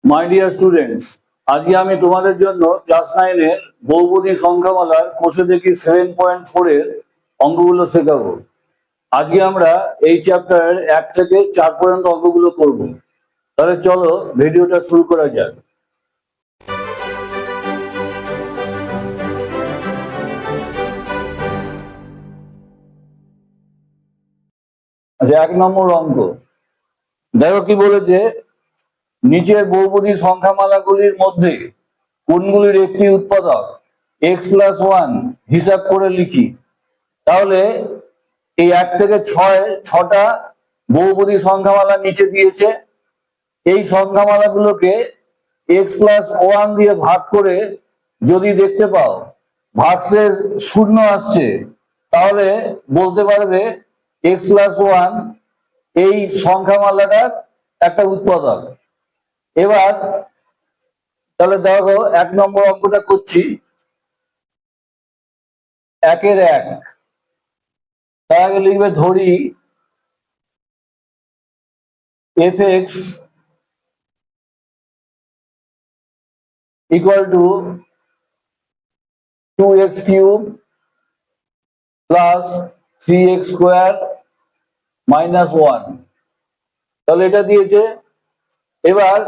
My dear students, আজকে আমি তোমাদের জন্য ক্লাস 9 এর বহুপদী সংখ্যামালার কোষে দেখি 7.4 এর অঙ্কগুলো শেখাবো। আজকে আমরা এই চ্যাপ্টারের 1 থেকে 4 পর্যন্ত অঙ্কগুলো করব। তাহলে চলো ভিডিওটা শুরু করা যাক। আচ্ছা, 1 নম্বর অঙ্ক দেখো কি বলেছে, নিচের বহুপদী সংখ্যামালাগুলির মধ্যে কোনগুলির একটি উৎপাদক x+1 হিসাব করে লিখি। তাহলে এই 1 থেকে 6টা বহুপদী সংখ্যামালা নিচে দিয়েছে। এই সংখ্যামালাগুলোকে x+1 দিয়ে ভাগ করে যদি দেখতে পাও ভাগশেষ 0 আসছে, তাহলে বলতে পারবে x+1 এই সংখ্যামালাটার একটা উৎপাদক। এবার তাহলে দেখো 1 নম্বর অঙ্কটা করছি। 1 এর 1, তার আগে লিখবে ধরি f(x) equal to 2x³ plus 3x² minus 1। তাহলে এটা দিয়েছে। এবার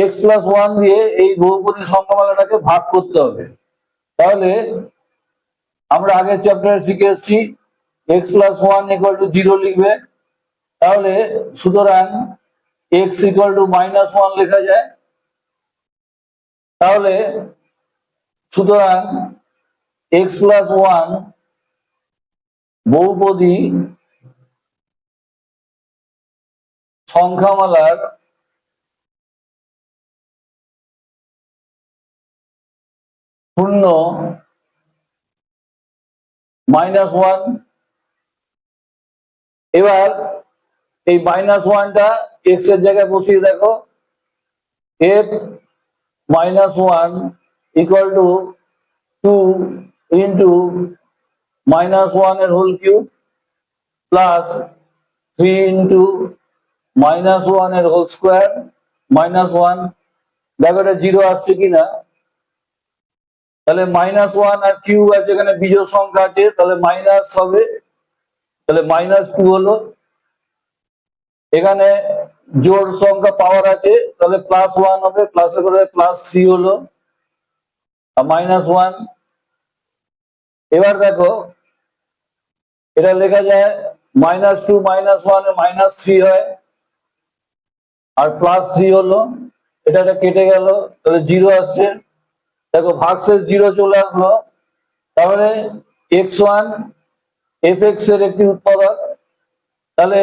x+1 দিয়ে এই বহুপদী সংখ্যামালাটাকে ভাগ করতে হবে। তাহলে আমরা আগের চ্যাপ্টারে শিখে এসেছি x+1 equal to 0 লিখবে। তাহলে সুতরাং x equal to -1 লেখা যায়। তাহলে সুতরাং x+1 বহুপদী সংখ্যামালার শূন্য -1। এবার এই -1টা x এর জায়গায় বসিয়ে দেখো, f-1 equal to 2 into -1 এর হোল কিউব প্লাস 3 into -1 এর হোল স্কোয়ার -1। দেখো এটা 0 আসছে কিনা। তাহলে -1 আর কিউব আছে, এখানে বিজোড় সংখ্যা আছে, তাহলে মাইনাস হবে, তাহলে -2 হলো। এখানে জোড় সংখ্যা পাওয়ার আছে, তাহলে +1 হবে, প্লাসের করে +3 হলো আর -1। এবার দেখো এটা লেখা যায় -2 -1 এ -3 হয় আর +3 হলো, এটা কেটে গেল, তাহলে 0 আসছে। দেখো ভাগশেষ 0 চলে আসলো। তাহলে x1 f(x) এর একটি উৎপাদক। তাহলে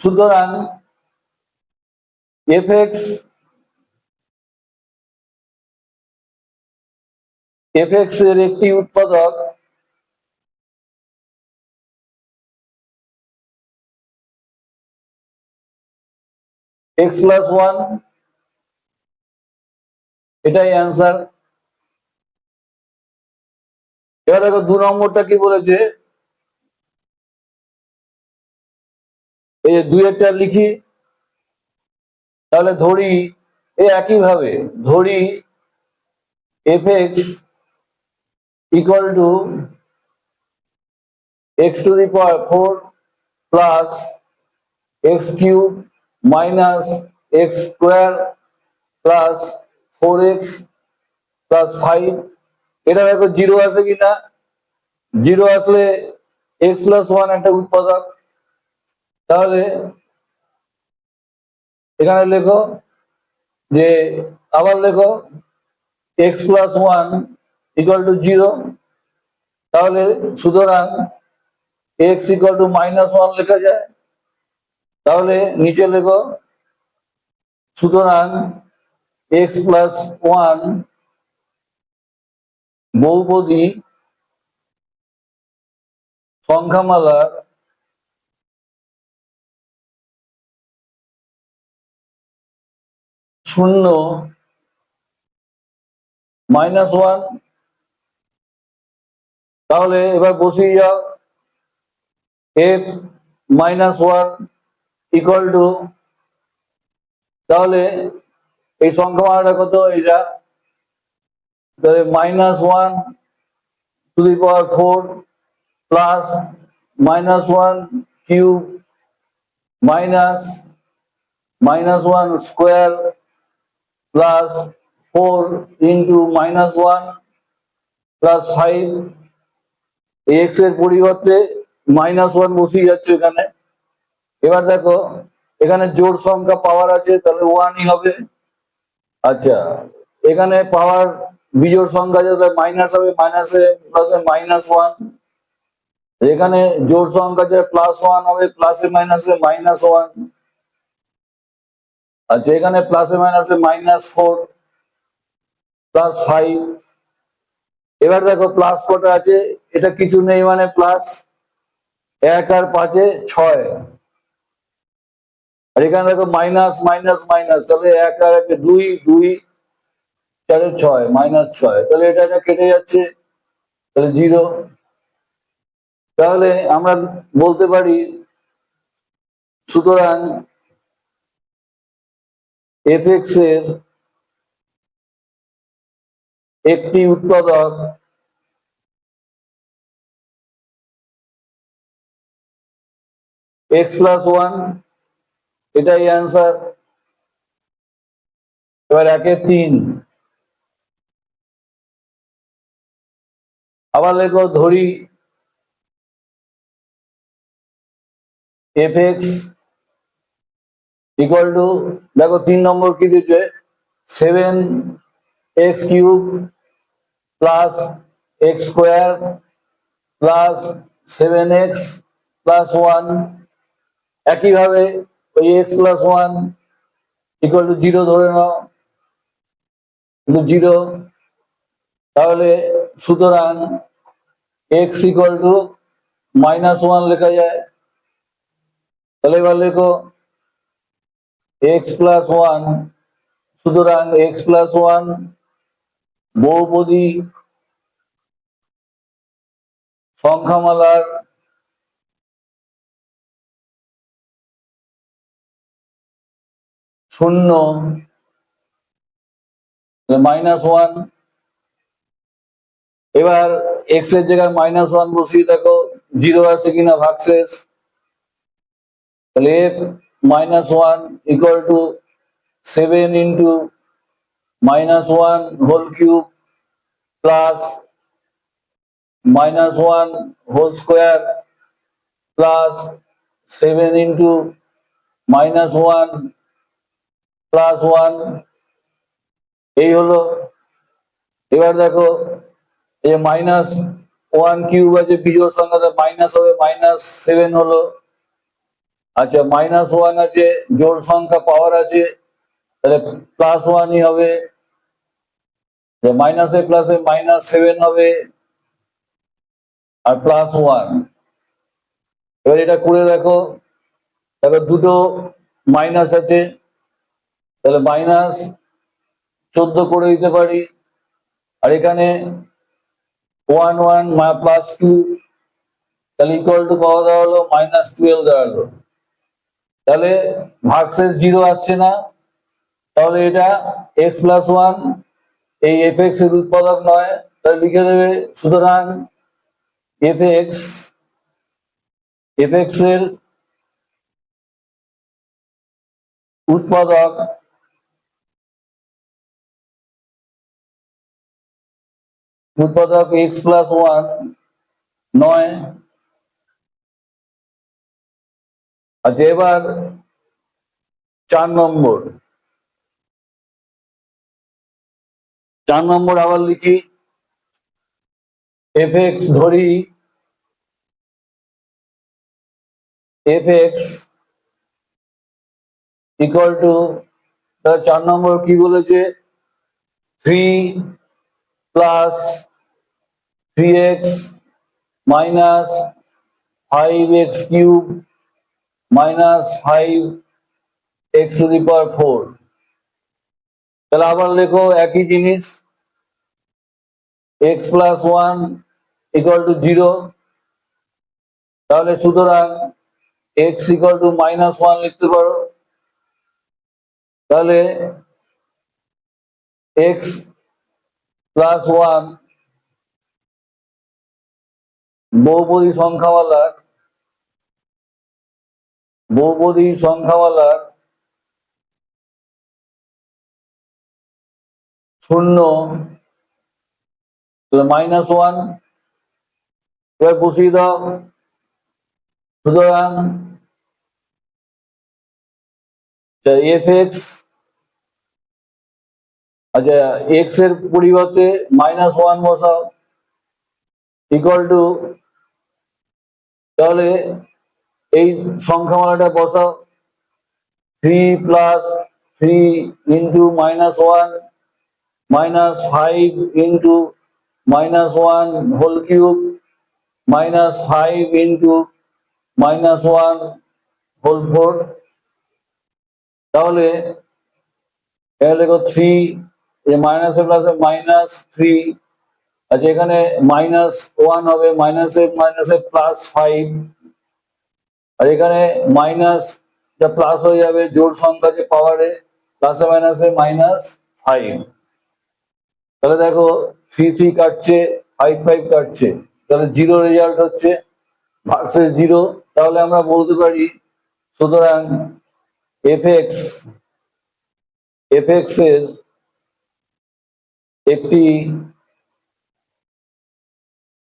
সুতরাং f(x) এর একটি উৎপাদক x+1, এটাই অ্যান্সার। এবার দেখো 2 নম্বরটা কি বলেছে, এই যে 2 একটা লিখি। তাহলে ধরি এই একইভাবে ধরি f(x) equal to x⁴ plus x³ minus x² plus 4x plus 5। এটা দেখো 0 আছে কিনা। 0 আসলে x+1 একটা উৎপাদক। তাহলে এখানে লেখো যে, আবার লেখো x+1 equal to 0। তাহলে সুতরাং x equal to -1 লেখা যায়। তাহলে নিচে লেখো সুতরাং x+1 বহুপদী সংখ্যামালার শূন্য -1। তাহলে এবার বসিয়ে যাও f-1 equal to তাহলে এই সংখ্যা মানটা কত? এটা তাহলে -1 to the power 4 plus -1 cube minus -1 square plus 4 into -1 plus 5। X এর পরিবর্তে -1 বসিয়ে যাচ্ছে এখানে। এবার দেখো এখানে জোড় সংখ্যা পাওয়ার আছে, তাহলে 1ই হবে। আচ্ছা, এখানে পাওয়ার বিজোড় সংখ্যা যেটা মাইনাস হবে, মাইনাসে প্লাসে -1। এখানে জোড় সংখ্যা যেটা +1 হবে, প্লাসে মাইনাসে -1। আচ্ছা, এখানে প্লাসে মাইনাসে -4 প্লাস 5। এবার দেখো প্লাস কটা আছে, এটা কিছু নেই মানে প্লাস 1 আর 5 6। আর এখানে দেখো মাইনাস মাইনাস মাইনাস, তাহলে 1 আর 1 2, 2 4 6 -6, তাহলে এটা কেটে যাচ্ছে, তাহলে 0। তাহলে আমরা বলতে পারি সুতরাং এফ এর একটি উৎপাদক x+1, এটাই অ্যান্সার। এবার 1/3। আবার লেখো ধরি f(x) ইকুয়াল টু, দেখো 3 নম্বর কি দিচ্ছে, 7x³ plus x² plus 7x+1। একইভাবে ওই x+1 ইকুয়াল টু 0 ধরে নাও, 0। তাহলে সুতরাং x ইকুয়াল টু -1 লেখা যায়। তাহলে এবার লেখো x+1, সুতরাং x+1 বহুপদী সংখ্যামালার শূন্য -1। এবার এক্স এর জায়গায় -1 বসিয়ে দেখো 0 আছে কিনা ভাগশেষ। তাহলে f-1 equal to 7 into -1 whole cube plus -1 whole square plus 7 into -1 plus 1, এই হলো। এবার দেখো এই -1³ আছে বিজোড় সংখ্যা, মাইনাস হবে, -7 হলো। আচ্ছা, -1 আছে জোড় সংখ্যা পাওয়ার আছে, তাহলে +1ই হবে। মাইনাসে প্লাসে -7 হবে আর +1। এবার এটা করে দেখো, দেখো দুটো মাইনাস আছে, তাহলে -14 করে দিতে পারি। আর এখানে 1 1 +2, তাহলে ইকুয়াল টু কত দাঁড়ালো, -12 দাঁড়ালো। তাহলে ভাগশেষ 0 আসছে না, তাহলে এটা x+1 এই f(x) এর উৎপাদক নয়। তাহলে লিখে দেবে সুতরাং f(x) এর উৎপাদক x+1 নয়। আচ্ছা, এবার 4 নম্বর আবার লিখি, f(x) ধরি f(x) ইকুয়াল টু, 4 নম্বর কি বলেছে, 3 plus 3x minus 5x³ minus 5x⁴। তাহলে আবার লেখো একই জিনিস, x+1 ইকুয়াল টু 0। তাহলে সুতরাং x ইকুয়াল টু -1 লিখতে পারো। তাহলে এক্স প্লাস ওয়ান বহুপদী সংখ্যাওয়ালার শূন্য মাইনাস ওয়ান, এবার বসিয়ে দাও। সুতরাং এফ এক্স, আচ্ছা এক্স এর পরিবর্তে মাইনাস ওয়ান বসাও, ইকুয়াল টু, তাহলে এই সংখ্যামালাটা বসাও, 3 + 3 into minus one minus 5 into minus one whole cube minus 5 into minus one whole four. তাহলে দেখো 3 মাইনাসে প্লাসে মাইনাস 3, আচ্ছা এখানে মাইনাস ওয়ান হবে, মাইনাসে প্লাস 5, আর এখানে মাইনাস প্লাস হয়ে যাবে, জোড় সংখ্যা যে পাওয়ারে প্লাসে মাইনাসে -5। তাহলে দেখো 3 কাটছে, 5 কাটছে, তাহলে 0 রেজাল্ট হচ্ছে, ভার্সেস 0। তাহলে আমরা বলতে পারি সুতরাং এফ এক্স এর একটি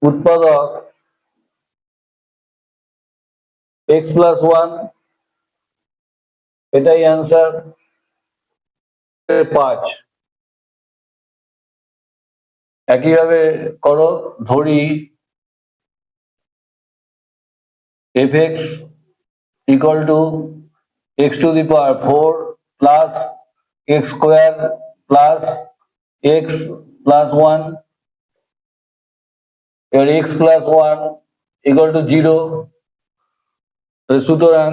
উৎপাদক এক্স প্লাস ওয়ান, এটাই অ্যান্সার 5। একইভাবে করো, ধরি F x equal two x⁴ plus x² plus x plus one, এবার x plus one equal to 0, সুতরাং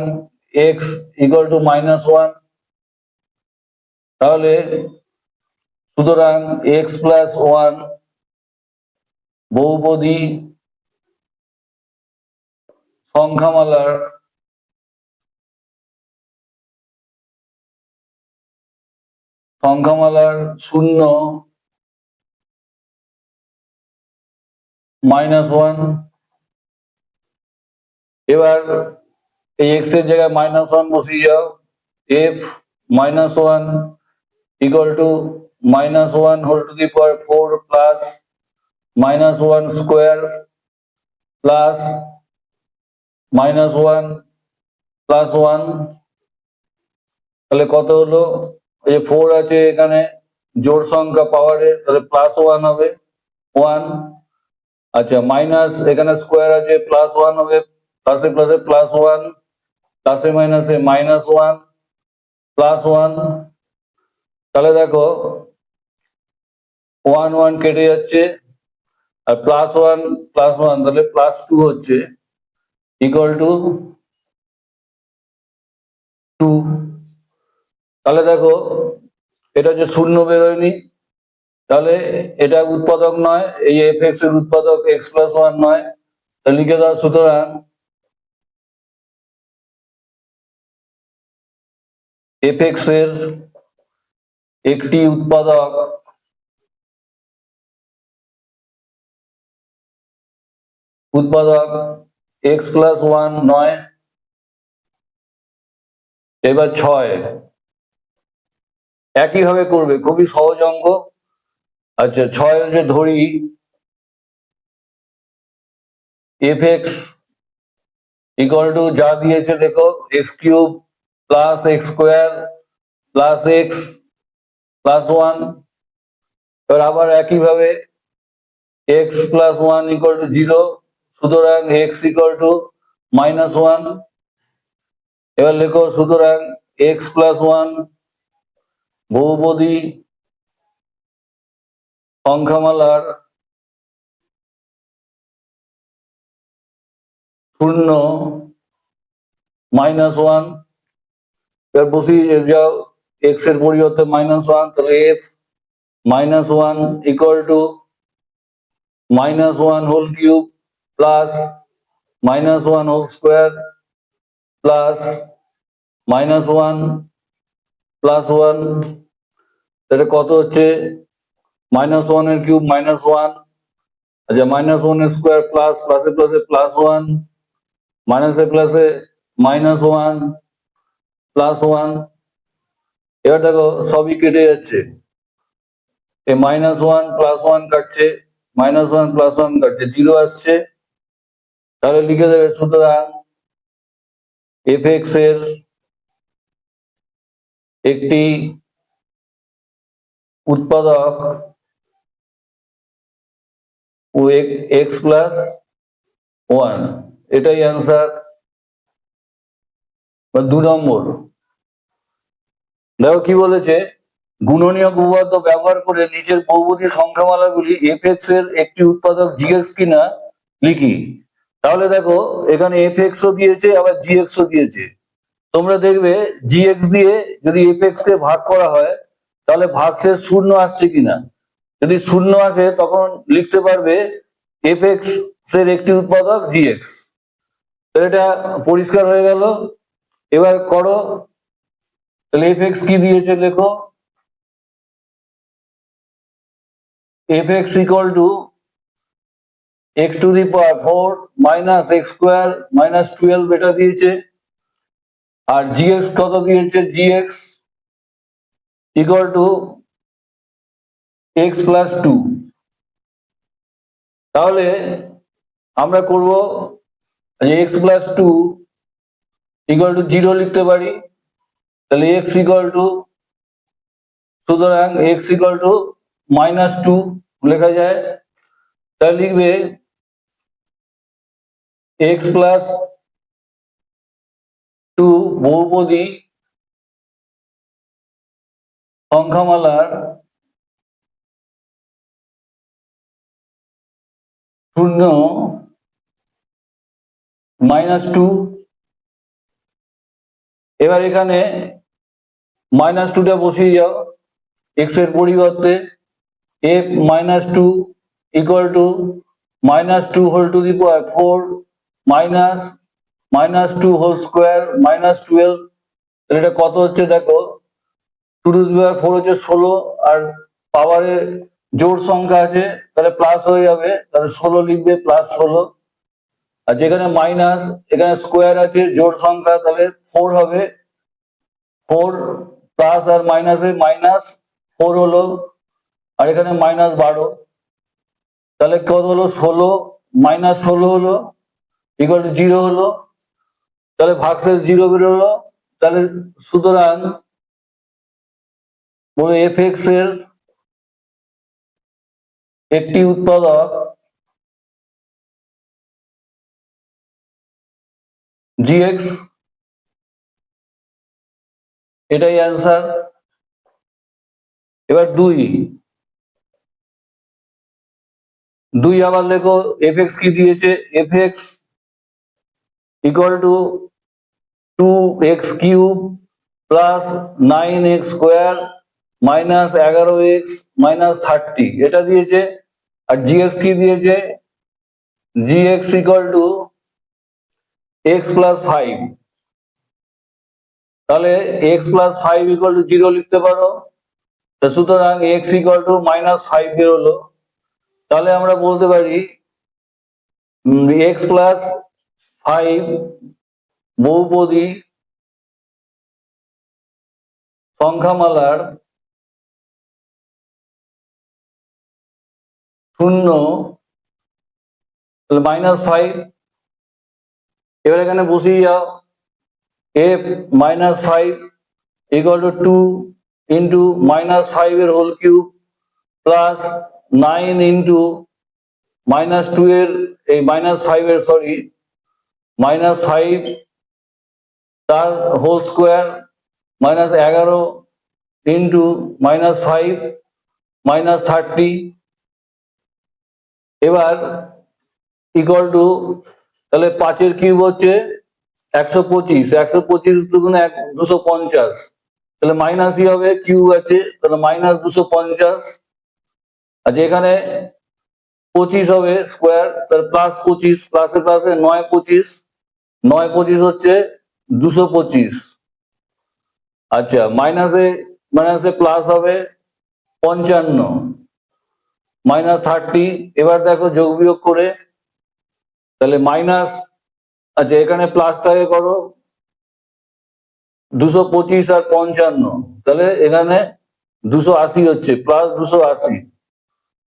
x ইকুয়াল টু -1। তাহলে সুতরাং x প্লাস ওয়ান বহুপদী সংখ্যামালার শূন্য -1। এবার এই x এর জায়গায় -1 বসিয়ে যাও, f -1 equal to -1 whole to the power 4 plus -1 square plus -1 plus 1। তাহলে কত হলো, এই 4 আছে এখানে জোড় সংখ্যা পাওয়ারে, তাহলে +1 হবে 1। আচ্ছা মাইনাস এখানে স্কোয়ার আছে, +1 হবে, প্লাসে প্লাসে +1, প্লাসে মাইনাসে -1 +1। তাহলে দেখো 1 1 কেটে যাচ্ছে, আর +1 +1 তাহলে +2 হচ্ছে, ইকুয়াল টু 2। তাহলে দেখো এটা যে শূন্য বেরোয়নি, তাহলে এটা উৎপাদক নয়, এই এফ এক্স এর উৎপাদক এক্স প্লাস ওয়ান নয়, তাহলে লিখে দাও। সুতরাং এফ এক্স এর একটি উৎপাদক এক্স প্লাস ওয়ান নয়। এবার 6 একইভাবে করবে, খুবই সহজ অঙ্ক। আচ্ছা 6 যে ধরি এফ এক্স ইকুয়াল টু যা দিয়েছে দেখো x³ plus x² plus x plus 1। এবার আবার একইভাবে x প্লাস 1 ইকুয়াল টু 0, সুতরাং x ইকুয়াল টু -1। এবার লেখো সুতরাং x প্লাস 1 বহুপদী সংখ্যামালার শূন্য -1। এবার বসিয়ে যাও, x এর পরিবর্তে -1, তাহলে f -1 equal to -1 whole cube plus -1 whole square plus -1 +1, তাহলে কত হচ্ছে -1 এর কিউব -1, আচ্ছা -1 এর স্কোয়ার প্লাস প্লাসে প্লাসে +1, মাইনাসে প্লাসে -1 +1। এবার দেখো সবই কেটে যাচ্ছে, এই -1 +1 কাটছে, -1 +1 কাটছে, 0 আসছে। তাহলে লিখে দেবে সুতরাং f(x) এর একটি উৎপাদক ও x + 1, এটাই অ্যান্সার। 2 নম্বর দেখো কি বলেছে, গুণনীয়ক উপপাদ্য ব্যবহার করে নিচের বহুপদী সংখ্যামালাগুলি f(x) এর একটি উৎপাদক g(x) কিনা লিখি। তাহলে দেখো এখানে f(x) ও দিয়েছে আবার g(x) ও দিয়েছে। তোমরা দেখবে g(x) দিয়ে যদি f(x) কে ভাগ করা হয় তাহলে ভাগশেষ শূন্য আসছে কিনা, যদি শূন্য আসে তখন লিখতে পারবে f(x) এর একটি উৎপাদক g(x)। তো এটা পরিষ্কার হয়ে গেল। এবার করো, তাহলে f(x) কি দিয়েছে লেখো, f(x) = x⁴ - x² - 12 এটা দিয়েছে। আর g(x) কত দিয়েছে, g(x) = x + 2। তাহলে আমরা করব x + 2 = 0 লিখতে পারি। তাহলে x সুতরাং x -2 লেখা যায়। তাহলে লিখবে x + 2 বহুপদী সংখ্যামালার শূন্য -2। এবার এখানে -2টা বসিয়ে যাও x এর পরিবর্তে, f -2 = -2⁴ -2² - 12। এটা কত হচ্ছে দেখো, 2⁴ হচ্ছে 16, আর পাওয়ারে জোড় সংখ্যা আছে তাহলে প্লাস হয়ে যাবে, তাহলে 16 লিখবে, +16। আর যেখানে মাইনাস, এখানে স্কোয়ার আছে জোড় সংখ্যা, তাহলে 4 হবে, 4 প্লাস আর মাইনাসে -4 হলো, আর এখানে -12, তাহলে কত হলো 16 -16 হলো = 0 হলো। তাহলে ভাগশেষ 0 বেরোলো। তাহলে সুতরাং f(x) এর একটি উৎপাদক g(x), এটাই অ্যান্সার। এবার 2 আবার লেখো, f(x) কি দিয়েছে, f(x) = 2x³ + 9x² - 11x - 30 এটা দিয়েছে। আর g(x) কি দিয়েছে, g(x) = x + 5। তাহলে x + 5 = 0 লিখতে পারো। সুতরাং x -5 বেরোলো। তাহলে আমরা বলতে পারি x + 5 বহুপদী সংখ্যামালার শূন্য -5। এবার এখানে বসিয়ে যাও, f -5 = 2 × -5³ প্লাস 9 × -2 এর এই -5 এর -5 তার হোল স্কোয়ার -11 × -5 -30। এবার তাহলে 5 এর কিউব হচ্ছে 125, 125 দুগুণে 250, তাহলে মাইনাসই হবে, কিউব আছে তাহলে -250। আচ্ছা এখানে 25 হবে স্কোয়ার, তাহলে +25, প্লাসে প্লাসে 9 25, 9 25 হচ্ছে 225। আচ্ছা, মাইনাসে মাইনাসে প্লাস হবে 55 -30। এবার দেখো যোগ বিয়োগ করে, তাহলে মাইনাস, আচ্ছা এখানে প্লাসটাকে করো 225 আর 55, তাহলে এখানে 280 হচ্ছে, প্লাস 280।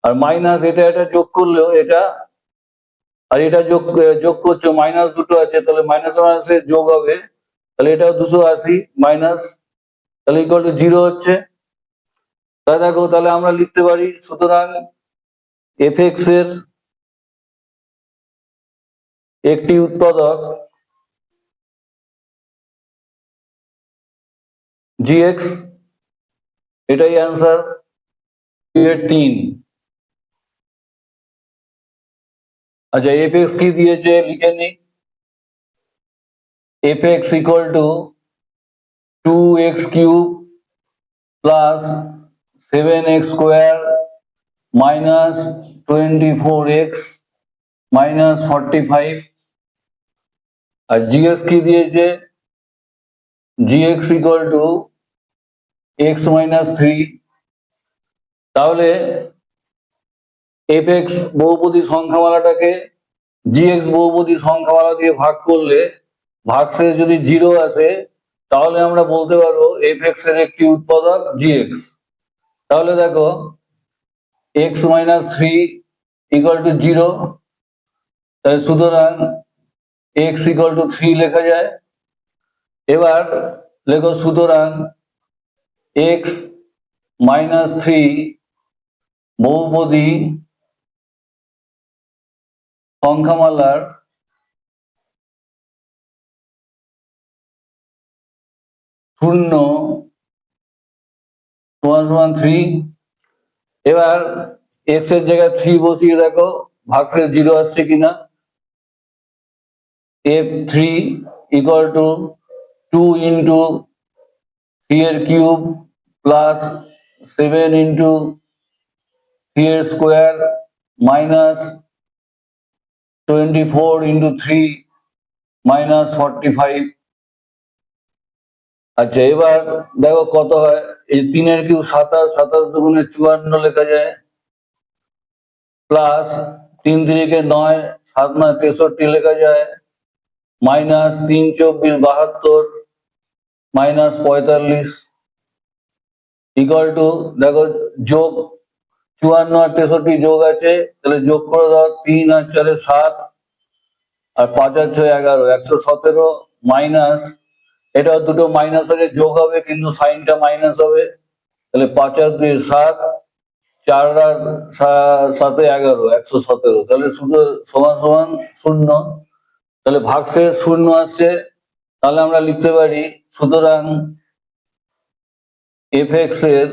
আর মাইনাস এটা এটা যোগ করলেও এটা আর এটা যোগ যোগ করছো, মাইনাস দুটো আছে, তাহলে মাইনাস মাইনাসে যোগ হবে, তাহলে এটাও 280 মাইনাস, তাহলে ইকুয়াল টু 0 হচ্ছে। তাহলে দেখো, তাহলে আমরা লিখতে পারি, সুতরাং এফ এর একটি উৎপাদক জিএক্স, এটাই অ্যান্সার এর 3। আচ্ছা, এফ কি দিয়েছে লিখে নি। F equal to 2x³ plus 7x² minus 24x minus 45। আর জিএক্স কি দিয়েছে, জিএক্স ইকুয়াল টু x-3। তাহলে এফ বহুপদী সংখ্যামালাটাকে জিএক্স বহুপদী সংখ্যামালা দিয়ে ভাগ করলে ভাগশেষ যদি 0 আসে, তাহলে আমরা বলতে পারবো এফ এর একটি উৎপাদক জিএক্স। তাহলে দেখো x-3 ইকুয়াল টু 0, তাহলে সুতরাং x ইকুয়াল টু 3 লেখা যায়। এবার লেখো, সুতরাং x-3 বহুপদী সংখ্যামালার শূন্য সমান 3। এবার x এর জায়গায় 3 বসিয়ে দেখো ভাগশেষ 0 আসছে কিনা। f3 ইকুয়াল টু 2 ইন্টু 3 এর কিউব প্লাস 7 ইন্টু 3 এর স্কোয়ার মাইনাস 24 ইন্টু 3 মাইনাস 45। আচ্ছা, এবার দেখো কত হয়। এই 3 এর কিউব 27, 27 দুগুণে 54 লেখা যায়, প্লাস 3 3 9, 7 9 63 লেখা যায়, মাইনাস 3 24 72 মাইনাস 45 ইকুয়াল টু, দেখো যোগ 54 আর 63 যোগ আছে, তাহলে যোগ করে দাও, 3 আর 4 7 আর 5 আর 6 11 117 মাইনাস, এটা দুটো মাইনাস হলে যোগ হবে কিন্তু সাইনটা মাইনাস হবে, তাহলে 5 আর 2 7, 4 আর 7 11 117, তাহলে শুধু সমান সমান 0। তাহলে ভাগশেষ 0 আসছে, তাহলে আমরা লিখতে পারি, সুতরাং এফ এর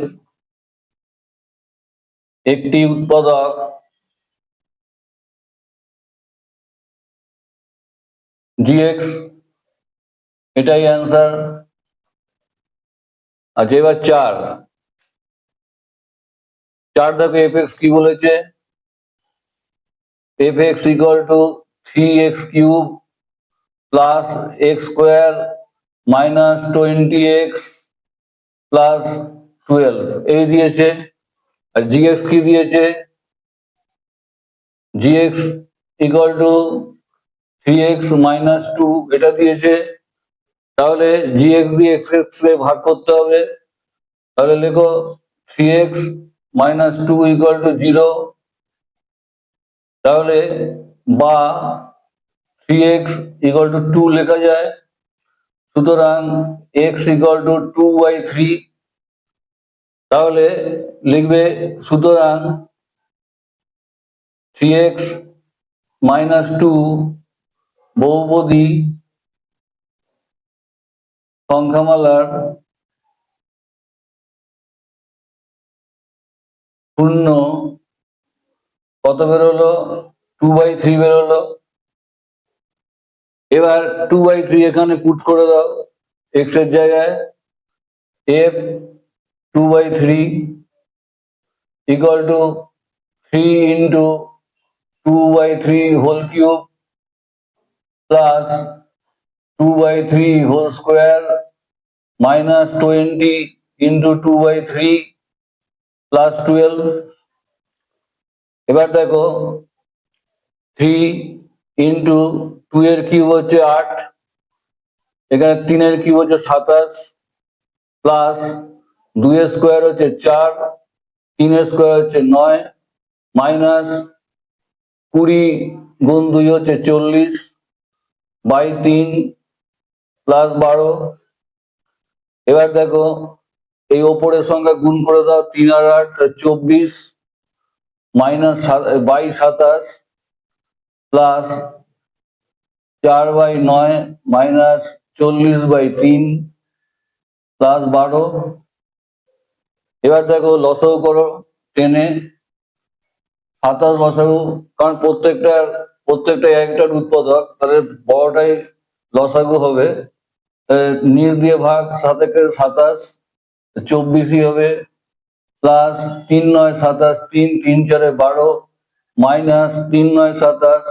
একটি উৎপাদক জিএক্স, এটাই অ্যান্সার। আচ্ছা, এবার 4 দেখো এফ কি বলেছে, F equal two 3x³ plus x² minus 20x plus 12 এই দিয়েছে। আর জিএক্স কি দিয়েছে, GX equal to 3x minus 2 এটা দিয়েছে। তাহলে জিএক্স দিয়ে এক্স কে ভাগ করতে হবে, তাহলে লেখো 3x মাইনাস 2 ইকুয়াল টু 0। তাহলে বা 3x ইকুয়াল টু 2 লেখা যায়, সুতরাং x ইকুয়াল টু 2/3। তাহলে লিখবে, সুতরাং 3x মাইনাস 2 বহুপদী সংখ্যামালার শূন্য কত বেরোলো, 2/3 বেরোলো। এবার 2/3 এখানে পুট করে দাও x এর জায়গায়, f 2/3 equal to 3 into 2/3 whole cube plus 2/3 whole square minus 20 into 2 by 3 plus 12। এবার দেখো 3 into 2 এর কিউব হচ্ছে 8, এখানে 3 এর কিউব হচ্ছে 27 প্লাস 2 এর স্কোয়ার হচ্ছে 4, 3 এর স্কোয়ার হচ্ছে 9 মাইনাস 20 গুণ 2 হচ্ছে 40 বাই 3 প্লাস 12। এবার দেখো এই ওপরের সংখ্যা গুণ করে দাও, 3 আর 8 24 minus 27 plus 4 by 9 minus 40 by 3 plus 12। এবার দেখো লসাগু করো 10 এ 27 লসাগু, কারণ প্রত্যেকটা একটার উৎপাদক, তাহলে বড়টাই লসাগু হবে। নিচ দিয়ে ভাগ, 7 একে 27 24ই হবে প্লাস 3 9 27 3 3 4 12 মাইনাস 3 9 27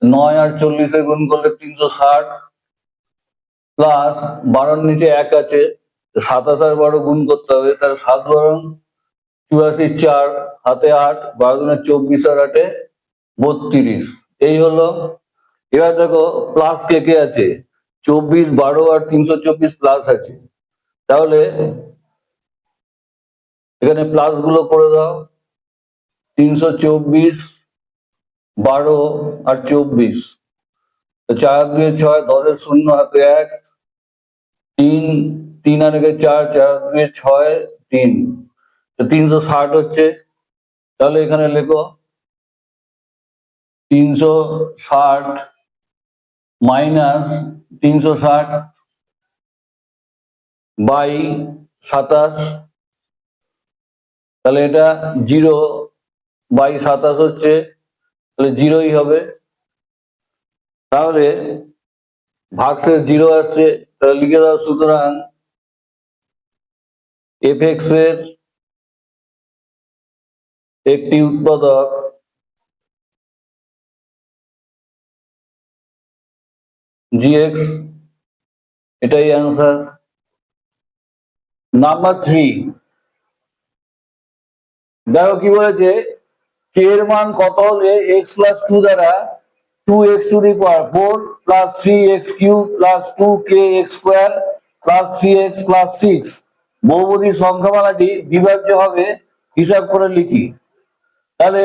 9 আর 40 গুণ করলে 360 প্লাস 12 নিচে 1 আছে, 27 আর 12 গুণ করতে হবে, তাহলে 7 12 84 4 হাতে 8 12 গুণে 24 আর 8 32। এই হলো। এবার দেখো প্লাস কে কে আছে, 24 12 আর 324 প্লাস আছে, তাহলে এখানে প্লাস গুলো করে দাও, 324 12 আর 24, 4 2 6 10 এর 0 হাতে 1 3 3 আর 1 4 4 2 6 3, তো 360 হচ্ছে। তাহলে এখানে লেখো 360 মাইনাস 360 বাই 27, তাহলে এটা 0 বাই 27 হচ্ছে, তাহলে 0ই হবে। তাহলে ভাগশেষ 0 আসছে, তাহলে লিখে দাও সুতরাং fx এর একটি উৎপাদক gx, এটাই অ্যান্সার। নাম্বার 3 দেখো কি বলেছে, k এর মান কত হলে x প্লাস 2 দ্বারা 2x to the power 4 plus 3x cube plus 2kx square plus 3x plus 6 বহুপদী সংখ্যামালাটি বিভাজ্য হবে, হিসাব করে লিখি। তাহলে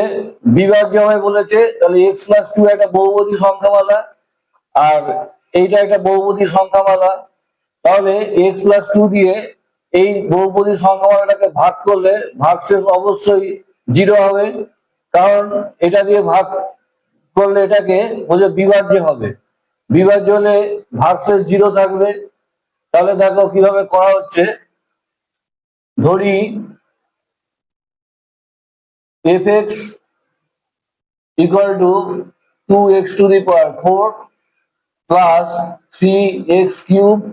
বিভাজ্য হবে বলেছে, তাহলে x প্লাস 2 একটা বহুপদী সংখ্যামালা আর এইটা একটা বহুপদী সংখ্যামালা, তাহলে x প্লাস 2 দিয়ে এই বহুপদী সংখ্যামালাটাকে ভাগ করলে ভাগশেষ অবশ্যই 0 হবে, কারণ এটা দিয়ে ভাগ করলে এটাকে বলে বিভাজ্য হবে, বিভাজ্য হলে ভাগশেষ 0 থাকবে। তাহলে দেখো কিভাবে করা হচ্ছে, ধরি fx equal to 2x to the power 4 plus 3x cube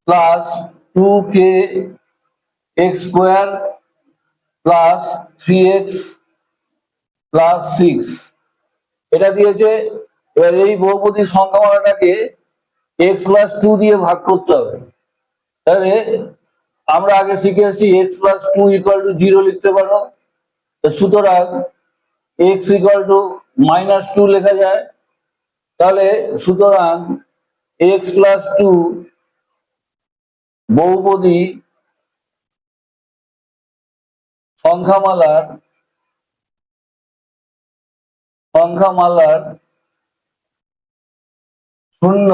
plus 2kx square plus 3x plus 6 এটা দিয়েছে। এবার এই বহুপদী সংখ্যামালাটাকে x plus 2 দিয়ে ভাগ করতে হবে। তাহলে আমরা আগে শিখে এসেছি x plus 2 equal to 0 লিখতে পারো, সুতরাং x equal to -2 লেখা যায়। তাহলে সুতরাং x plus 2 বহুপদী সংখ্যামালার শূন্য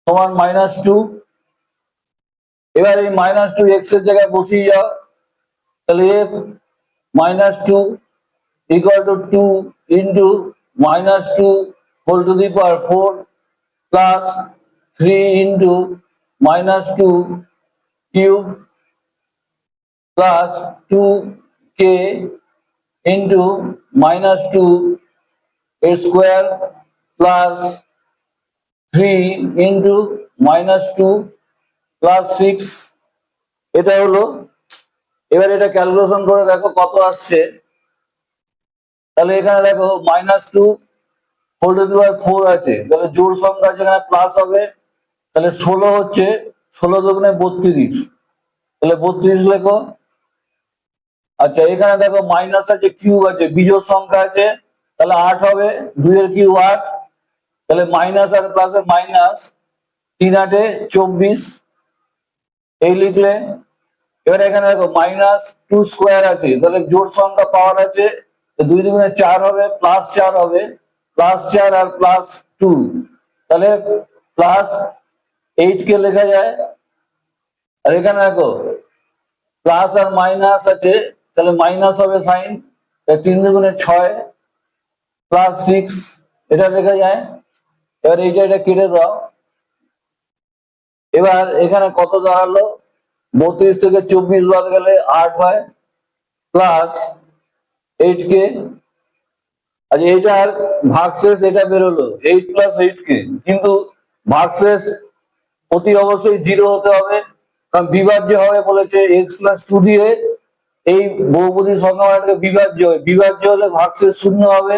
সমান -2। এবার এই -2 x এর জায়গায় বসিয়ে যাও, তাহলে f -2 equal to 2 into -2 whole to the power 4 plus 3 into -2 cube plus 2k into -2 square plus 3 into -2 plus 6, এটা হলো। এবার এটা ক্যালকুলেশন করে দেখো কত আসছে, তাহলে এখানে দেখো -2 হোল টু দি পাওয়ার 4 আছে, তাহলে জোড় সংখ্যা যেখানে প্লাস হবে তাহলে 16 হচ্ছে 16 দুগুণে 32, তাহলে 32 লেখো। আচ্ছা এখানে দেখো মাইনাস আছে, কিউব আছে, বিজোড় সংখ্যা আছে, তাহলে 8 হবে, 2 এর কিউব 8, তাহলে মাইনাস আর প্লাসে মাইনাস, 3 8 24, এই লিখলে। এবার এখানে দেখো মাইনাস 2 স্কোয়ার আছে, তাহলে জোড় সংখ্যা পাওয়ার আছে, 2 দুগুণে 4 হবে, প্লাস 4 হবে, প্লাস 4 আর প্লাস 2, তাহলে প্লাস 8 কে লেখা যায়। আর এখানে দেখো প্লাস আর মাইনাস আছে, তাহলে মাইনাস হবে সাইন, 3 দুগুণে 6 প্লাস 6, এটা লেখা যায়। এবার এটা কেটে দাও। এবার এখানে কত দাঁড়ালো, 32 থেকে 24 বাদ গেলে 8 হয়, প্লাস 8 কে। আচ্ছা এইটার ভাগশেষ এটা বেরোলো 8 প্লাস 8 কে, কিন্তু ভাগশেষ অতি অবশ্যই 0 হতে হবে, কারণ বিভাজ্য হবে বলেছে x প্লাস 2 দিয়ে এই বহুপদী সংখ্যাটাকে বিভাজ্য হবে, বিভাজ্য হলে ভাগশেষ 0 হবে।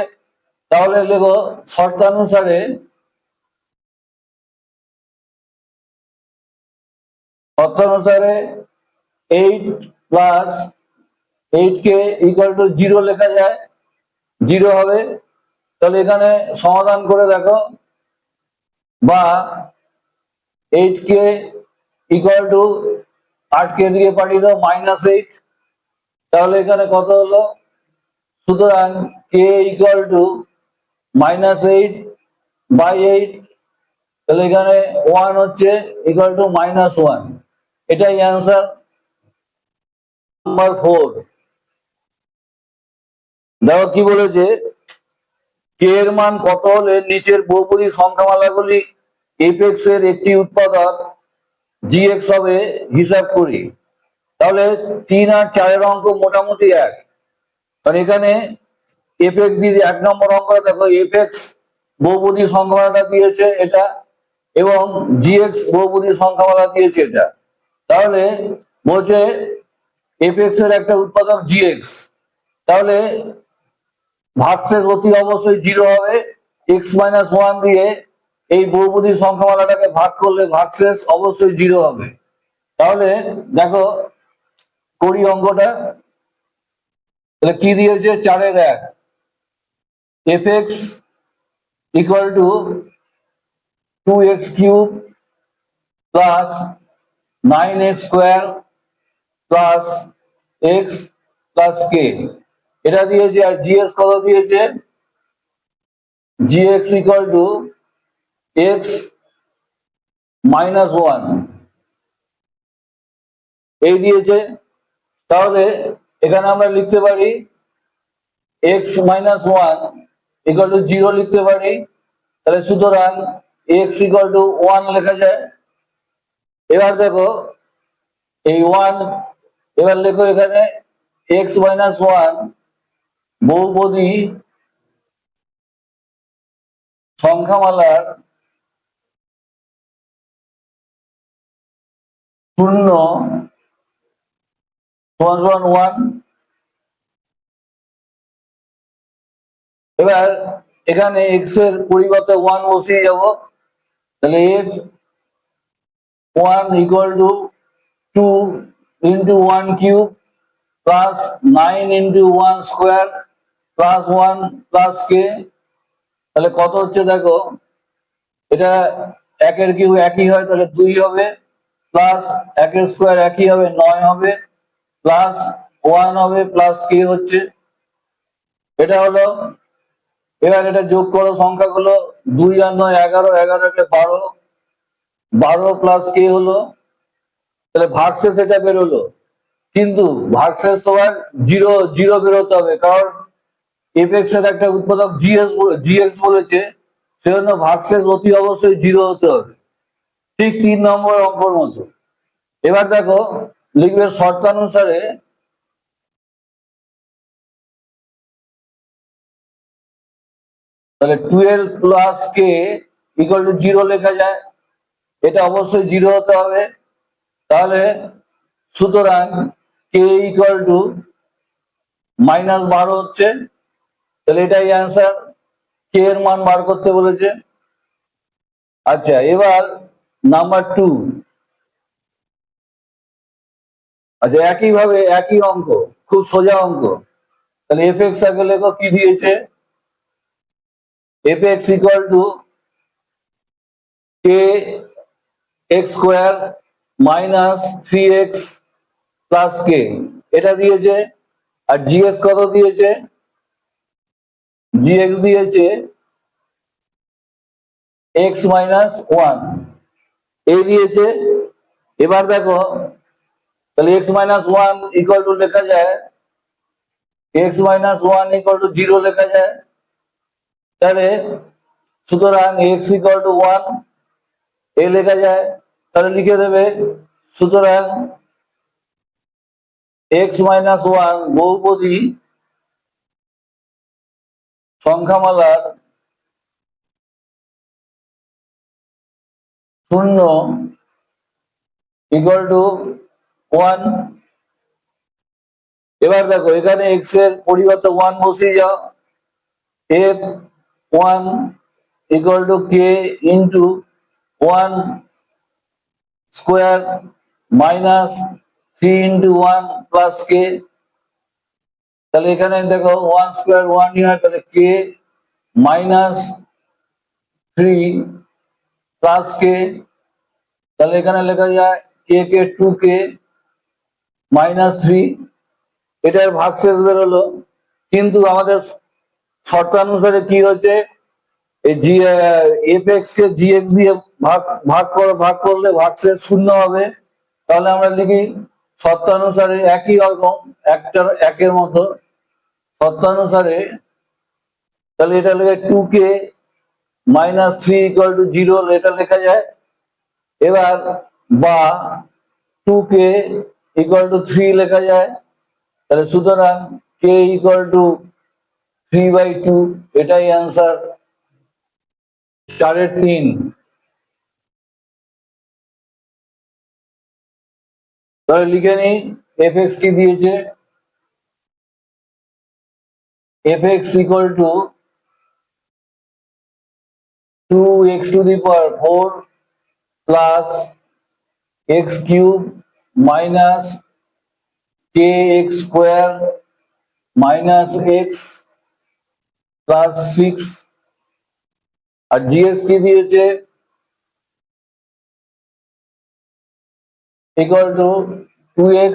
তাহলে লেখো শর্তানুসারে 8 প্লাস 8 কে ইকুয়াল টু 0 লেখা যায়, 0 হবে। তাহলে এখানে সমাধান করে দেখো, বা 8 কে ইকুয়াল টু 8 কে দিকে পাঠিয়ে দাও -8, তাহলে এখানে কত হলো, সুতরাং কে ইকুয়াল টু -8/8, তাহলে এখানে 1 হচ্ছে ইকুয়াল টু -1, এটাই অ্যান্সার নাম্বার 4। দেখো কি বলেছে, কে এর মান কত হলে নিচের বহুপদী সংখ্যামালাগুলি এফএক্স এর একটি উৎপাদক জিএক্স হবে হিসাব করি। তাহলে 3 আর 4 অঙ্ক মোটামুটি এক, কারণ এখানে এফএক্স দিয়ে 1 নম্বর অঙ্ক দেখো এফএক্স বহুপদী সংখ্যামালাটা দিয়েছে এটা, এবং জিএক্স বহুপদী সংখ্যামালা দিয়েছে এটা। তাহলে বলছে এফএক্স এর একটা উৎপাদক জিএক্স, তাহলে ভাগশেষ অতি অবশ্যই 0 হবে, x-1 দিয়ে এই বহুপদী সংখ্যামালাটাকে ভাগ করলে ভাগশেষ অবশ্যই 0 হবে। তাহলে দেখো করি অঙ্কটা, তাহলে কি দিয়েছে, 4 এর 1, fx equal to 2x³ plus 9x² plus x plus k, এটা দিয়েছে। আর জিএস কত দিয়েছে, gx ইকুয়াল টু x -1, এই দিয়েছে। তাহলে এখানে আমরা লিখতে পারি x -1 ইকুয়াল টু 0 লিখতে পারি, তাহলে সুতরাং x ইকুয়াল টু 1 লেখা যায়। এবার দেখো এই 1, এবার লেখো এখানে x -1 বহুপদী সংখ্যামালার 0 = 1। এবার এখানে x এর পরিবর্তে 1 বসিয়ে যাব, তাহলে f1 equal to 2 into 1³ plus 9 into 1 square plus 1 plus k, তাহলে কত হচ্ছে দেখো, এটা 1 এর কিউব একই হয়, তাহলে 2 হবে, প্লাস 1 এর স্কোয়ার একই হবে 9 হবে, প্লাস 1 হবে, প্লাস k হচ্ছে, এটা হলো। এবার এটা যোগ করো সংখ্যাগুলো, 2 আর 9 11, 11 কে 12, 12 প্লাস k হলো, তাহলে ভাগশেষ এটা বেরোলো। কিন্তু ভাগশেষ তোমার 0 0 বেরোতে হবে, কারণ এফএক্স এর একটা উৎপাদক জিএক্স বলেছে, সেজন্য ভাগশেষ অতি অবশ্যই 0 হতে হবে, ঠিক 3 নম্বর অঙ্কর মতো। এবার দেখো লিখবে শর্তানুসারে তাহলে 12 প্লাস k ইকুয়াল টু 0 লেখা যায়, এটা অবশ্যই 0 হতে হবে। তাহলে সুতরাং k ইকুয়াল টু -12 হচ্ছে, তাহলে এটাই অ্যান্সার, k এর মান বার করতে বলেছে। আচ্ছা এবার নাম্বার 2। আচ্ছা, একইভাবে একই অঙ্ক, খুব সোজা অঙ্ক। তাহলে এফ এক্স আগে লেখো কি দিয়েছে, F x equal to K x square minus 3x plus K, এটা দিয়েছে। আর জিএক্স কত দিয়েছে, জিএক্স দিয়েছে এক্স মাইনাস 1, এই দিয়েছে। এবার দেখো, তাহলে এক্স মাইনাস 1 ইকুয়াল টু লেখা যায়, এক্স মাইনাস 1 ইকুয়াল টু 0 লেখা যায়। তাহলে সুতরাং এক্স ইকুয়াল টু 1 এ লেখা যায়, তাহলে লিখে দেবে। সুতরাং এক্স মাইনাস 1 বহুপদী সংখ্যামালার 0 ইকুয়াল টু 1। এবার দেখো, এখানে এক্স এর পরিবর্তে 1 বসিয়ে যাও, F 1 equal to K into 1 square minus 3 into 1 plus K. তাহলে এখানে দেখো 1 স্কোয়ার 1 হয়, তাহলে কে মাইনাস 3 প্লাস কে। তাহলে এখানে লেখা যায় কে কে 2 কে মাইনাস 3, এটার ভাগশেষ বেরোলো। কিন্তু আমাদের শর্তানুসারে কি হচ্ছে, এই জি এফ এক্স কে জিএক্স দিয়ে ভাগ ভাগ করলে ভাগশেষ 0 হবে। তাহলে আমরা লিখি শর্তানুসারে একই রকম, একের মতো শর্তানুসারে। তাহলে এটা লেখা 2 কে মাইনাস 3 ইকুয়াল টু 0, এটা লেখা যায়। এবার বা 2 কে ইকুয়াল টু 3 লেখা যায়। তাহলে সুতরাং কে ইকুয়াল টু 3/2, এটাই অ্যান্সার 4/3। তাহলে লিখে নিই, এফ এক্স কি দিয়েছে, F x equal to 2x to the power 4 plus x cube minus k x square minus x plus 6। আর জিএক্স কি দিয়েছে, ইকুয়াল টু 2x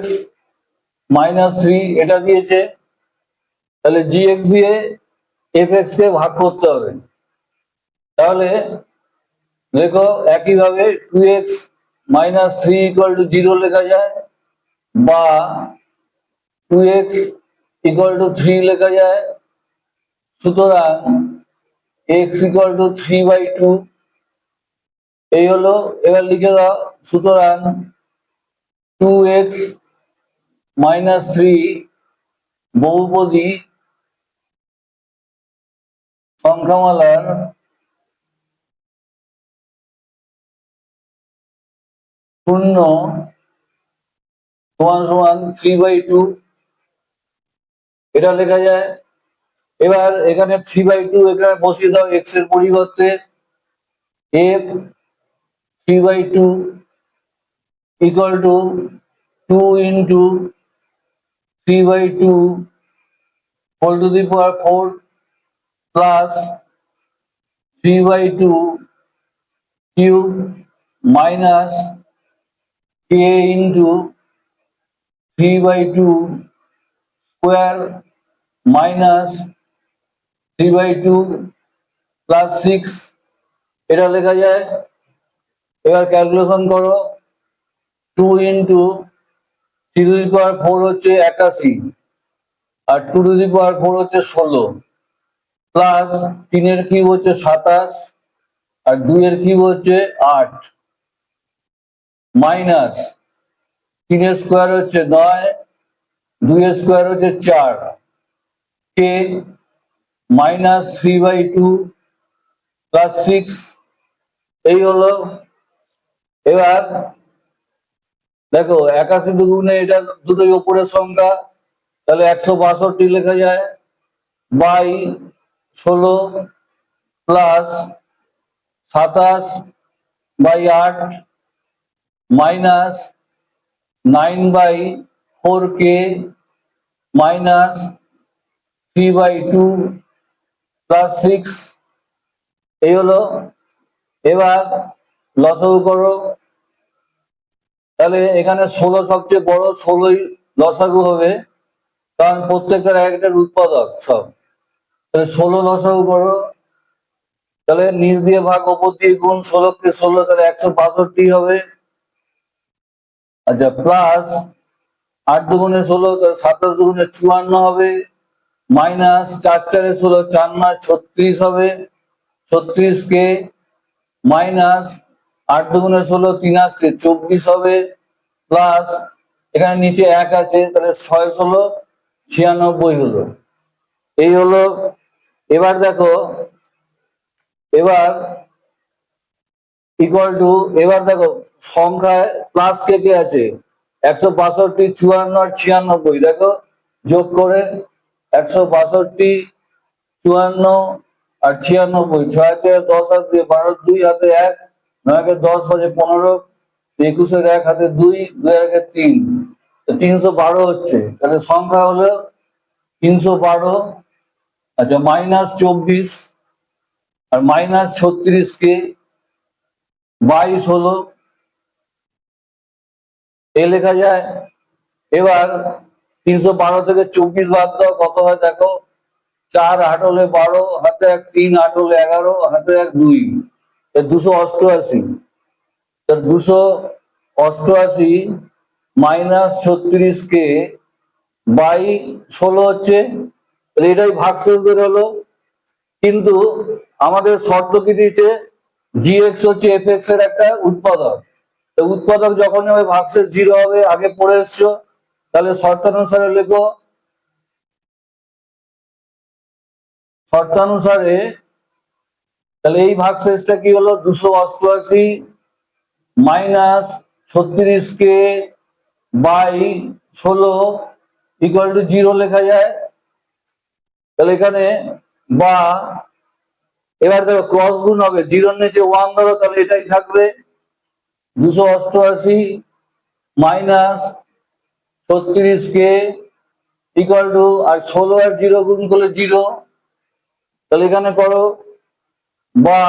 মাইনাস 3, এটা দিয়েছে। তাহলে জিএক্স দিয়ে এফ এক্স কে ভাগ করতে হবে। তাহলে দেখো একইভাবে 2x মাইনাস 3 ইকুয়াল টু 0 লেখা যায়, বা 2x ইকুয়াল টু 3 লেখা যায়। সুতরাং x ইকুয়াল টু 3/2, এই হলো। এবার লিখে দাও, সুতরাং 2x মাইনাস 3 বহুপদী সংখ্যামালার 0 সমান সমান 3/2, এটা লেখা যায়। এবার এখানে 3/2 এখানে বসিয়ে দাও এক্স এর পরিবর্তে, f 3/2 equal to 2 into 3/2 whole to the power 4 plus 3/2 cube minus k into 3/2 square minus 3/2 plus 6, এটা লেখা যায়। এবার ক্যালকুলেশন করো, 2 ইন্টু 3 টু দি পাওয়ার 4 হচ্ছে 81, আর 2 টু দি পাওয়ার 4 হচ্ছে 16, প্লাস 3 এর কিউব হচ্ছে 27, আর 2 এর কিউব হচ্ছে 8, মাইনাস 3 এর স্কোয়ার হচ্ছে 9, 2 এর স্কোয়ার হচ্ছে 4, কে মাইনাস 3/2 প্লাস 6, এই হলো। এবার দেখো 81 দুগুণে, এটা দুটোই ওপরের সংখ্যা, তাহলে 162 লেখা যায়, by 16 plus 27 by 8 minus 9/4k minus 3/2 plus 6, এই হলো। এবার লসাগু করো, তাহলে এখানে 16 সবচেয়ে বড়, 16ই লসাগু হবে, কারণ প্রত্যেকটার একটা উৎপাদক সব। তাহলে 16 লসাগু করো, তাহলে নিচ দিয়ে ভাগ ওপর দিয়ে গুণ, 16 কে 16, তাহলে 162 হবে। আচ্ছা, প্লাস 8 দুগুণে 16, তাহলে 27 দুগুণে 54 হবে, মাইনাস 4 4 16, 4 9 36 হবে, 36k মাইনাস 8 দুগুণে 16, 3 8 24 হবে, প্লাস এখানে নিচে 1 আছে, তাহলে 6 16 96 হলো। এই হলো। এবার দেখো, এবার ইকুয়াল টু, এবার দেখো সংখ্যায় প্লাস কে কে আছে, 162 54 আর 96, দেখো যোগ করে 162 54 আর 96, 6 4 10 আর 2 12, 2 হাতে 1, 9 কে 10 5 15, 21 এর 1 হাতে 2, 2 এর 1 3, 312 হচ্ছে। তাহলে সংখ্যা হলো 312। আচ্ছা, মাইনাস 24 আর মাইনাস 36 কে 22 হলো, এ লেখা যায়। এবার 312 থেকে 24 বাদ দাও, কত হয় দেখো, 4 8 হলে 12, হাতে 1 3, 8 হলে 11, হাতে 1 2, 288। 288 মাইনাস 36 কে বাই 16 হচ্ছে, এটাই ভাগশেষ বের হলো। কিন্তু আমাদের শর্ত কি দিয়েছে, জিএক্স হচ্ছে এফ এক্স এর একটা উৎপাদক। উৎপাদক যখন হবে ভাগশেষ 0 হবে, আগে পড়ে এসছো। তাহলে শর্তানুসারে লেখো, শর্তানুসারে তাহলে এই ভাগশেষটা কি হলো, 288 minus 36k by 16 equal to 0 লেখা যায়। তাহলে এখানে বা, এবার দেখো ক্রস গুণ হবে, 0 নিচে 1 ধরো, তাহলে এটাই থাকবে। 288 মাইনাস 36k ইকুয়াল টু, আর 16 আর 0 গুণ করলে 0, তাহলে এখানে করো বা,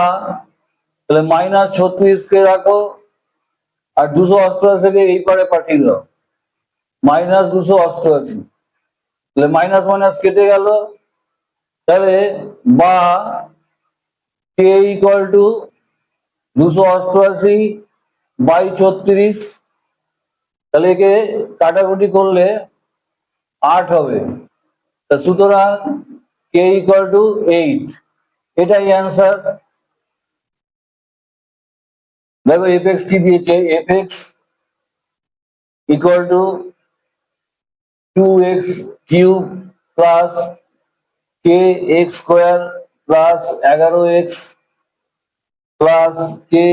তাহলে মাইনাস 36k রাখো, আর 288 কে এই পারে পাঠিয়ে দাও, মাইনাস 288, তাহলে মাইনাস মাইনাস কেটে গেল। তাহলে বা কে ইকুয়াল টু 288 বাই 36, তাহলে একে কাটাকুটি করলে 8 হবে। সুতরাং কে ইকুয়াল টু 8, এটাই অ্যান্সার। দেখো এফ এক্স কি দিয়েছে, F x equal to 2x cube plus K x square plus 11x plus k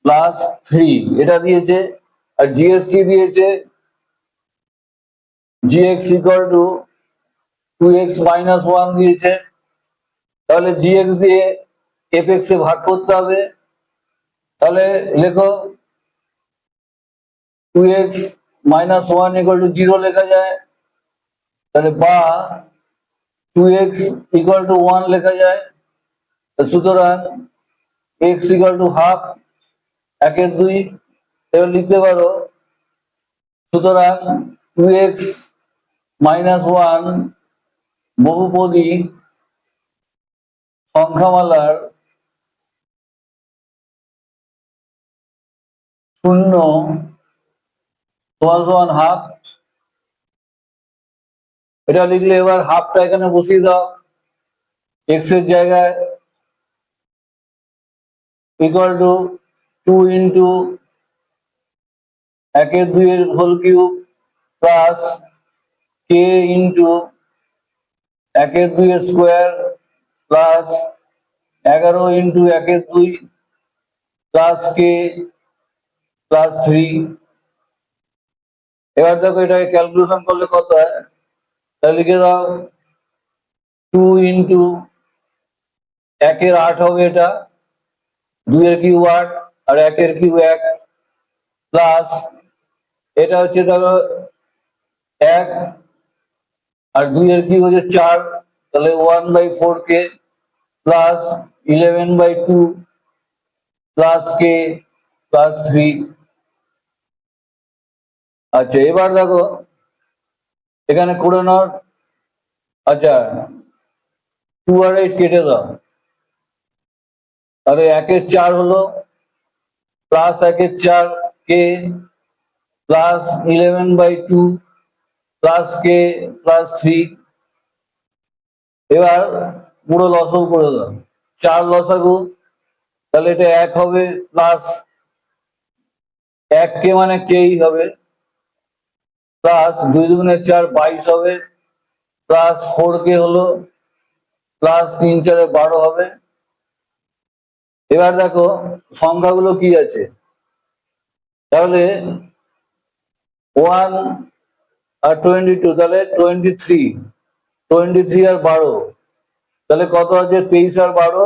plus 3, এটা দিয়েছে। আর জিএস কি দিয়েছে, GX equal to 2x minus 1 দিয়েছে। তাহলে জিএক্স দিয়ে এফ এক্স এ ভাগ করতে হবে। তাহলে লেখো 2x মাইনাস 1 ইকুয়াল টু 0 লেখা যায়। তাহলে বা 2x ইকুয়াল টু 1 লেখা যায়। সুতরাং x ইকুয়াল টু হাফ, 1/2, এবার লিখতে পারো। সুতরাং 2x মাইনাস 1 বহুপদী সংখ্যামালার 0 সমান হাফ, এটা লিখলে এবার হাফটা এখানে বসিয়ে দাও, এক্স এর জায়গায় ইকুয়াল টু 2 ইন্টু 1/2 এর হোল কিউব প্লাস কে ইন্টু 1/2 এর square plus 11 into 1/2 plus k plus 3। এবার দেখো এটাকে ক্যালকুলেশন করলে কত হয়, তাহলে লিখে দাও 2 ইন্টু 1 এর 8 হবে, এটা 2 এর কিউব 8 আর 1 এর কিউব 1 প্লাস এটা হচ্ছে ধরো 1 আর 2 এর কিউব হচ্ছে 4, তাহলে 1/4k plus 11/2 plus k plus 3। আচ্ছা এবার দেখো এখানে করে নাও। আচ্ছা 2 আর 8 কেটে দাও, তাহলে 1 এর 4 হলো প্লাস 1 এর 4 k plus 11/2 plus k plus 3। এবার পুরো লসাগু করে দাও, 4 লসাগু, তাহলে এটা 1 হবে প্লাস 1k মানে kই হবে প্লাস 2 দুগুণে 4 22 হবে প্লাস 4k হলো প্লাস 3 4 12 হবে। এবার দেখো সংখ্যাগুলো কি আছে, তাহলে 1 আর 22, তাহলে 23, 23 আর 12, তাহলে কত আছে 23 আর 12,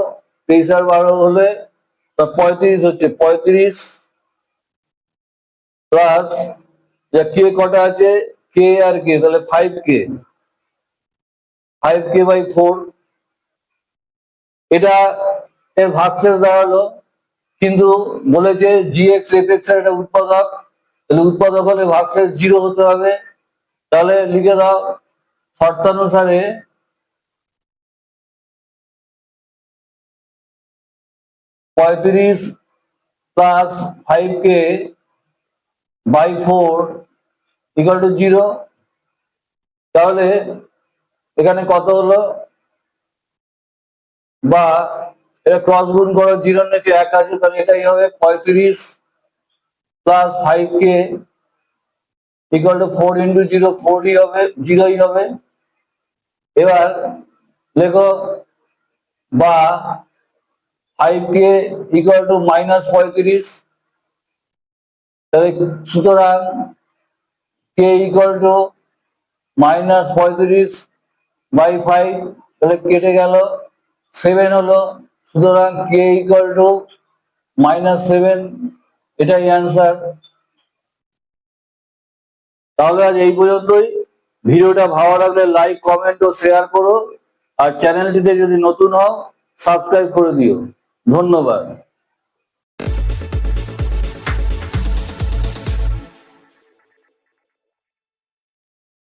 23 আর 12 হলে 35 হচ্ছে, 35 প্লাস কে কটা আছে কে আর কে, তাহলে 5k, 5k/4। এটা এর ভাগশেষ দাঁড়ালো, কিন্তু বলেছে জিএক্স এফএক্স এর একটা উৎপাদক, তাহলে উৎপাদক হলে ভাগশেষ 0 হতে হবে। তাহলে লিখে দাও শর্তানুসারে 35 প্লাস 5k/4 = 0। তাহলে এখানে কত হলো, বা এটা ক্রস গুণ করো, 0 নিচে 1 আছে, তাহলে এটাই হবে 35 প্লাস 5k = 4 × 0, 4ই হবে, 0ই হবে। এবার লেখো বা 5k = -35, তাহলে সুতরাং k = -35/5, তাহলে কেটে গেল 7 হলো, সুতরাং k = -7, এটাই অ্যান্সার। তাহলে আজ এই পর্যন্তই। ভিডিওটা ভালো লাগলে লাইক কমেন্ট ও শেয়ার করো, আর চ্যানেলটিতে যদি নতুন হও সাবস্ক্রাইব করে দিও। ধন্যবাদ।